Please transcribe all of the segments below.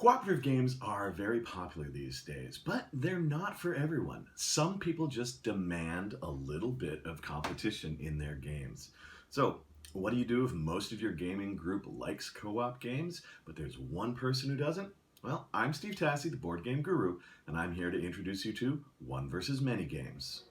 Cooperative games are very popular these days, but they're not for everyone. Some people just demand a little bit of competition in their games. So, what do you do if most of your gaming group likes co-op games, but there's one person who doesn't? Well, I'm Steve Tassi, the board game guru, and I'm here to introduce you to One versus Many games.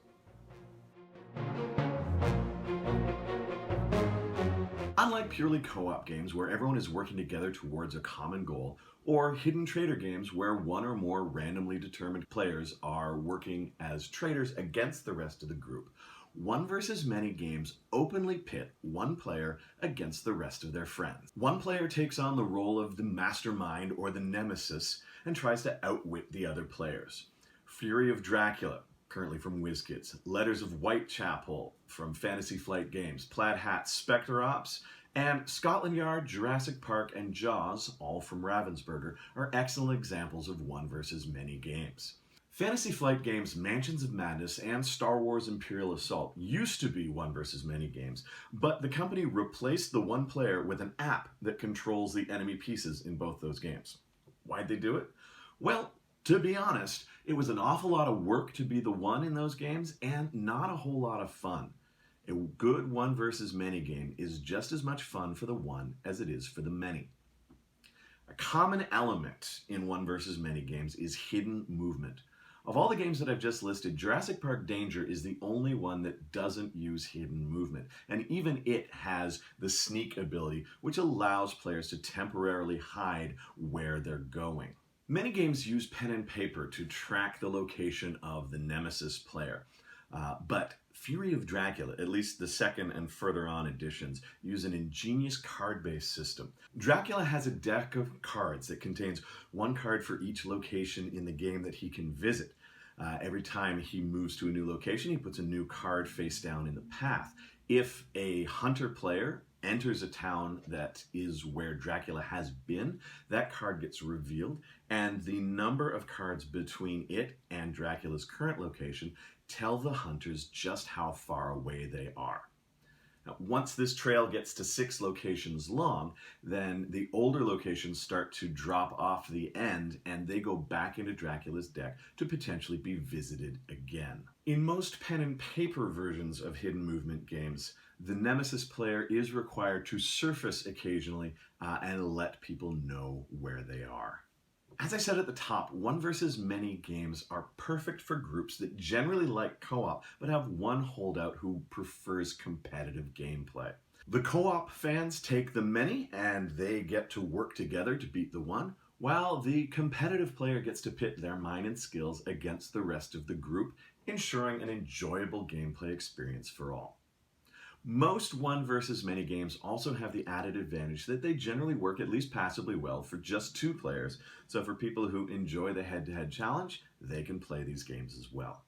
Unlike purely co-op games where everyone is working together towards a common goal, or hidden trader games where one or more randomly determined players are working as traders against the rest of the group, One versus Many games openly pit one player against the rest of their friends. One player takes on the role of the mastermind or the nemesis and tries to outwit the other players. Fury of Dracula, currently from WizKids, Letters of Whitechapel from Fantasy Flight Games, Plaid Hat Spectre Ops, and Scotland Yard, Jurassic Park, and Jaws, all from Ravensburger, are excellent examples of One versus Many games. Fantasy Flight Games' Mansions of Madness and Star Wars Imperial Assault used to be One versus Many games, but the company replaced the one player with an app that controls the enemy pieces in both those games. Why'd they do it? Well, to be honest, it was an awful lot of work to be the one in those games and not a whole lot of fun. A good One versus Many game is just as much fun for the one as it is for the many. A common element in One versus Many games is hidden movement. Of all the games that I've just listed, Jurassic Park Danger is the only one that doesn't use hidden movement, and even it has the sneak ability, which allows players to temporarily hide where they're going. Many games use pen and paper to track the location of the nemesis player, but Fury of Dracula, at least the second and further on editions, use an ingenious card-based system. Dracula has a deck of cards that contains one card for each location in the game that he can visit. Every time he moves to a new location, he puts a new card face down in the path. If a hunter player enters a town that is where Dracula has been, that card gets revealed, and the number of cards between it and Dracula's current location tell the hunters just how far away they are. Now, once this trail gets to 6 locations long, then the older locations start to drop off the end and they go back into Dracula's deck to potentially be visited again. In most pen and paper versions of hidden movement games, the nemesis player is required to surface occasionally and let people know where they are. As I said at the top, One versus Many games are perfect for groups that generally like co-op but have one holdout who prefers competitive gameplay. The co-op fans take the many and they get to work together to beat the one, while the competitive player gets to pit their mind and skills against the rest of the group, ensuring an enjoyable gameplay experience for all. Most One versus Many games also have the added advantage that they generally work at least passably well for just 2 players, so for people who enjoy the head-to-head challenge, they can play these games as well.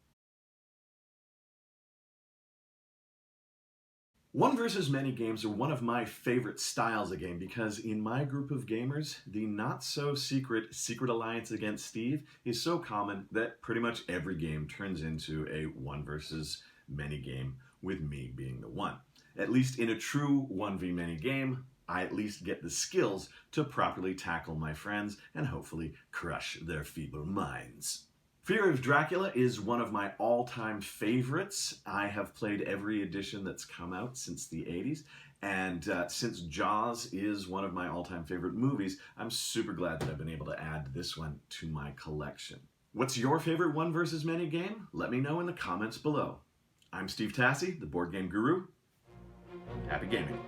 One versus Many games are one of my favorite styles of game because in my group of gamers, the not-so-secret Secret Alliance against Steve is so common that pretty much every game turns into a One versus Many game with me being the one. At least in a true 1v Many game, I at least get the skills to properly tackle my friends and hopefully crush their feeble minds. Fury of Dracula is one of my all-time favorites. I have played every edition that's come out since the 80s, and since Jaws is one of my all-time favorite movies, I'm super glad that I've been able to add this one to my collection. What's your favorite One versus Many game? Let me know in the comments below. I'm Steve Tassi, the board game guru. Happy gaming.